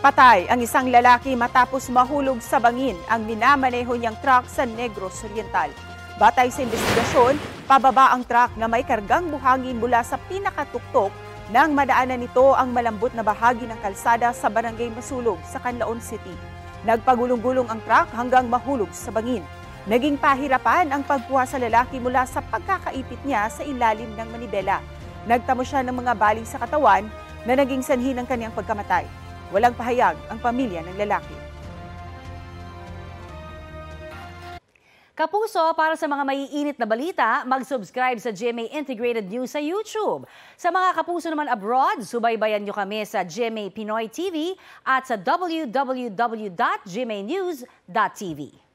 Patay ang isang lalaki matapos mahulog sa bangin ang minamaneho niyang truck sa Negros Oriental. Batay sa investigasyon, pababa ang truck na may kargang buhangin mula sa pinakatuktok nang madaanan nito ang malambot na bahagi ng kalsada sa Barangay Masulog sa Canlaon City. Nagpagulong-gulong ang truck hanggang mahulog sa bangin. Naging pahirapan ang pagkuha sa lalaki mula sa pagkakaipit niya sa ilalim ng manibela. Nagtamo siya ng mga baling sa katawan na naging sanhi ng kanyang pagkamatay. Walang pahayag ang pamilya ng lalaki. Kapuso, para sa mga maiinit na balita, mag-subscribe sa GMA Integrated News sa YouTube. Sa mga kapuso naman abroad, subaybayan nyo kami sa GMA Pinoy TV at sa www.gmanews.tv.